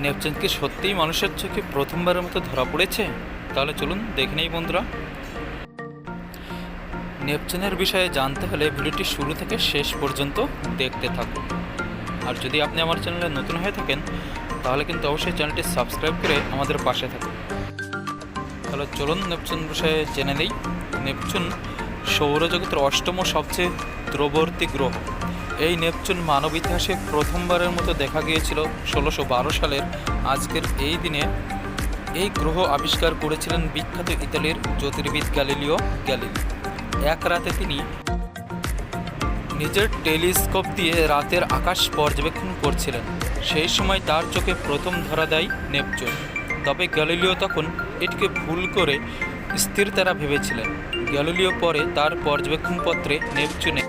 Neptune কি সত্যিই মানুষের চোখে প্রথমবারের মতো ধরা পড়েছে? তাহলে চলুন দেখে নেই বন্ধুরা। নেপচুনের বিষয়ে জানতে হলে ভিডিওটি শুরু থেকে শেষ পর্যন্ত দেখতে থাকুন। আর যদি আপনি আমার চ্যানেলে নতুন হয়ে থাকেন তাহলে কিন্তু অবশ্যই চ্যানেলটি সাবস্ক্রাইব করে আমাদের পাশে থাকুন। তাহলে চলুন নেপচুন বিষয়ে জেনে নেই। নেপচুন সৌরজগতের অষ্টম সবচেয়ে দূরবর্তী গ্রহ। এই নেপচুন মানব ইতিহাসে প্রথমবারের মতো দেখা গিয়েছিল 1612 সালের আজকের এই দিনে। এই গ্রহ আবিষ্কার করেছিলেন বিখ্যাত ইতালির জ্যোতির্বিদ গ্যালিলিও গ্যালিলি। এক রাতে তিনি নিজের টেলিস্কোপ দিয়ে রাতের আকাশ পর্যবেক্ষণ করছিলেন। সেই সময় তার চোখে প্রথম ধরা দেয় নেপচুন। তবে গ্যালিলিও তখন এটিকে ভুল করে স্থির তারা ভেবেছিলেন। গ্যালিলিও পরে তার পর্যবেক্ষণপত্রে নেপচুনে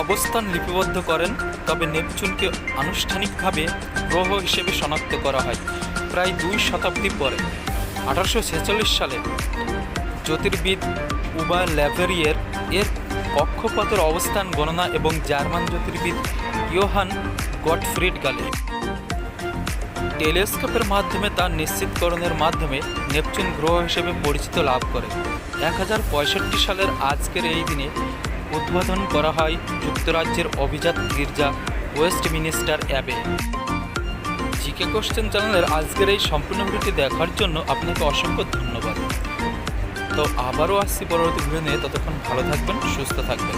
অবস্থান লিপিবদ্ধ করেন। তবে নেপচুনকে আনুষ্ঠানিকভাবে গ্রহ হিসেবে শনাক্ত করা হয় প্রায় 2 শতাব্দী পরে। 1846 সালে জ্যোতির্বিদ উবা ল্যাভেরিয়ের এর কক্ষপথের অবস্থান গণনা এবং জার্মান জ্যোতির্বিদ ইয়োহান গটফ্রিড গালে টেলিস্কোপের মাধ্যমে তা নিশ্চিতকরণের মাধ্যমে নেপচুন গ্রহ হিসেবে পরিচিত লাভ করে। 1065 সালের আজকের এই দিনে উদ্বোধন করা হয় যুক্তরাজ্যের অভিজাত গির্জা ওয়েস্টমিনিস্টার অ্যাবে। জিকে কোশ্চেন চ্যানেলের আজকের এই সম্পূর্ণ ভিডিওটি দেখার জন্য আপনাকে অসংখ্য ধন্যবাদ। তো আবারও আসছি পরবর্তী ভিডিও নিয়ে। ততক্ষণ ভালো থাকবেন, সুস্থ থাকবেন।